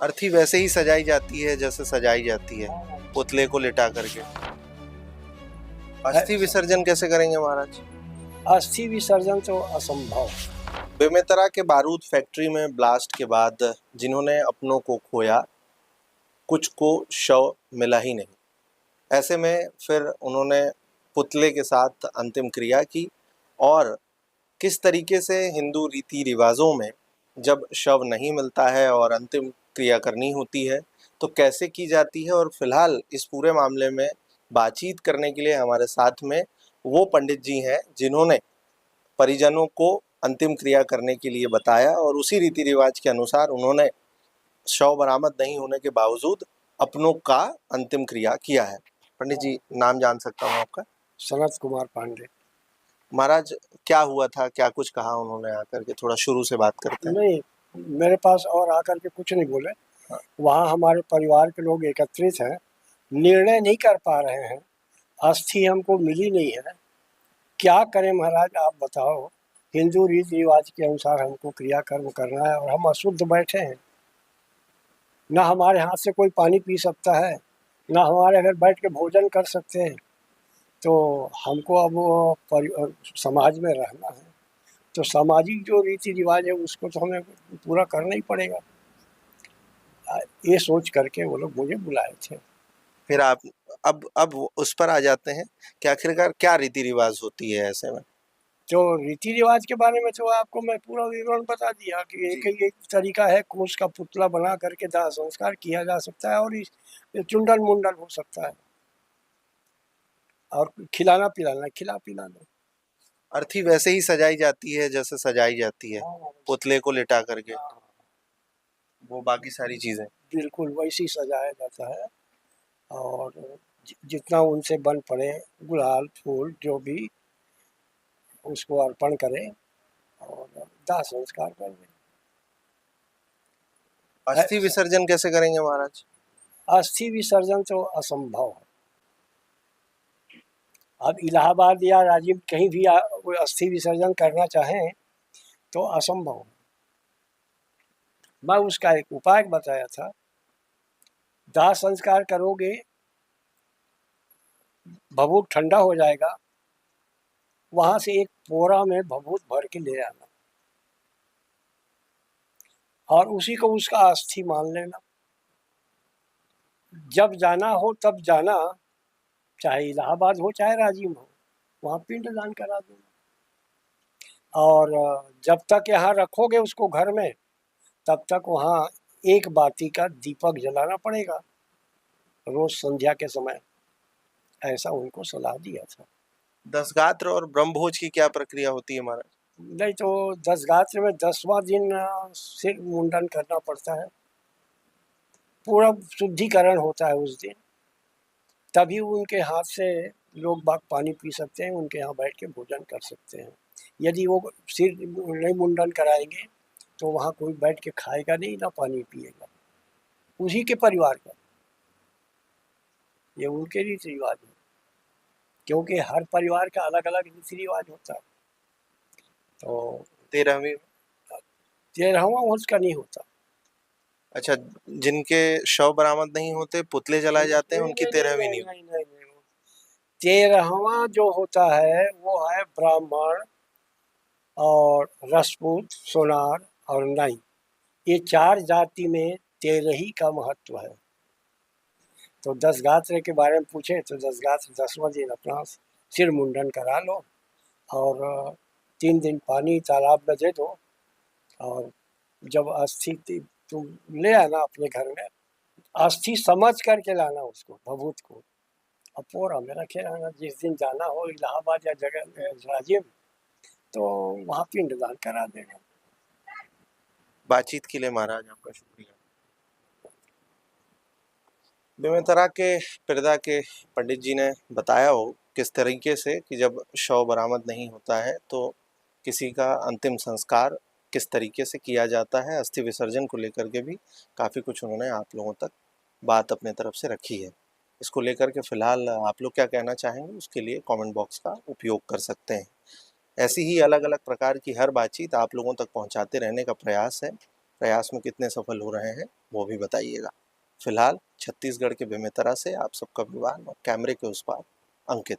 अर्थी वैसे ही सजाई जाती है जैसे सजाई जाती है, पुतले को लिटा करके। अस्थि विसर्जन कैसे करेंगे महाराज? अस्थि विसर्जन तो असंभव। बेमेतरा के बारूद फैक्ट्री में ब्लास्ट के बाद जिन्होंने अपनों को खोया, कुछ को शव मिला ही नहीं। ऐसे में फिर उन्होंने पुतले के साथ अंतिम क्रिया की। और किस तरीके से हिंदू रीति रिवाजों में जब शव नहीं मिलता है और अंतिम क्रिया करनी होती है तो कैसे की जाती है, और फिलहाल इस पूरे मामले में बातचीत करने के लिए हमारे साथ में वो पंडित जी हैं जिन्होंने परिजनों को अंतिम क्रिया करने के लिए बताया और उसी रीति रिवाज के अनुसार उन्होंने शव बरामद नहीं होने के बावजूद अपनों का अंतिम क्रिया किया है। पंडित जी, नाम जान सकता हूँ आपका? सनत कुमार पांडे। महाराज, क्या हुआ था, क्या कुछ कहा उन्होंने आकर के? थोड़ा शुरू से बात करते हैं। नहीं, मेरे पास और आकर के कुछ नहीं बोले। वहाँ हमारे परिवार के लोग एकत्रित हैं, निर्णय नहीं कर पा रहे हैं, अस्थि हमको मिली नहीं है, क्या करें महाराज आप बताओ। हिंदू रीति रिवाज के अनुसार हमको क्रियाकर्म करना है और हम अशुद्ध बैठे हैं। ना हमारे हाथ से कोई पानी पी सकता है, ना हमारे घर बैठ के भोजन कर सकते हैं। तो हमको अब समाज में रहना है, तो सामाजिक जो रीति रिवाज है उसको तो हमें पूरा करना ही पड़ेगा। ये सोच करके वो लोग मुझे बुलाए थे। फिर आप अब उस पर आ जाते हैं कि आखिरकार क्या रीति रिवाज होती है ऐसे में। जो रीति रिवाज के बारे में तो आपको मैं पूरा विवरण बता दिया कि एक तरीका है कि उसका पुतला बना करके दाह संस्कार किया जा सकता है और चुंडन मुंडन हो सकता है और खिलाना पिलाना, खिला पिलाना। अर्थी वैसे ही सजाई जाती है जैसे सजाई जाती है, पुतले को लिटा करके, वो बाकी सारी चीजें बिल्कुल वैसी सजाया जाता है। और जितना उनसे बन पड़े, गुलाल फूल जो भी, उसको अर्पण करें और दाह संस्कार कर दें। अस्थि विसर्जन कैसे करेंगे महाराज? अस्थि विसर्जन तो असंभव है। अब इलाहाबाद या राजीव कहीं भी अस्थि विसर्जन करना चाहें तो असंभव है। मैं उसका एक उपाय बताया था। दाह संस्कार करोगे, भभूत ठंडा हो जाएगा, वहां से एक पोरा में भभूत भर के ले आना और उसी को उसका अस्थि मान लेना। जब जाना हो तब जाना, चाहे इलाहाबाद हो चाहे राजीव हो, वहाँ पिंड दान करा देना। और जब तक यहाँ रखोगे उसको घर में, तब तक वहाँ एक बाती का दीपक जलाना पड़ेगा रोज संध्या के समय। ऐसा उनको सलाह दिया था। दसगात्र और ब्रह्मभोज की क्या प्रक्रिया होती है महाराज? नहीं तो दसगात्र में 10वां दिन सिर मुंडन करना पड़ता है, पूरा शुद्धिकरण होता है उस दिन। तभी उनके हाथ से लोग बाग पानी पी सकते हैं, उनके यहाँ बैठ के भोजन कर सकते हैं। यदि वो सिर नहीं मुंडन कराएंगे तो वहाँ कोई बैठ के खाएगा नहीं, ना पानी पिएगा, उसी के परिवार का। ये उनके रीति रिवाज है, क्योंकि हर परिवार का अलग अलग रीति रिवाज होता है। तो 13वां उसका नहीं होता। अच्छा, जिनके शव बरामद नहीं होते, पुतले जलाए जाते हैं, उनकी 13वीं नहीं? नहीं। 13वां जो होता है वो है ब्राह्मण और राजपूत, सोनार और नाई। ये 4 जाति में 13 का महत्व है। तो दसगात्र के बारे में पूछे तो दसगात्र 10वां दिन अपना सिर मुंडन करा लो और 3 दिन पानी तालाब में दे दो और जब अस्थि तुम ले आना अपने घर में, अस्थि समझ करके लाना उसको, भभूत को, और पोरा में रखे रहना। जिस दिन जाना हो इलाहाबाद या जगह राजीव, तो वहाँ पिंड दान करा देना। बातचीत के लिए महाराज आपका शुक्रिया। बेमेतरा के पिरदा के पंडित जी ने बताया हो किस तरीके से कि जब शव बरामद नहीं होता है तो किसी का अंतिम संस्कार किस तरीके से किया जाता है। अस्थि विसर्जन को लेकर के भी काफ़ी कुछ उन्होंने आप लोगों तक बात अपने तरफ से रखी है। इसको लेकर के फ़िलहाल आप लोग क्या कहना चाहेंगे, उसके लिए कमेंट बॉक्स का उपयोग कर सकते हैं। ऐसी ही अलग अलग प्रकार की हर बातचीत आप लोगों तक पहुंचाते रहने का प्रयास है। प्रयास में कितने सफल हो रहे हैं वो भी बताइएगा। फिलहाल छत्तीसगढ़ के बेमेतरा से आप सबका विवाह कैमरे के उस पार अंकित।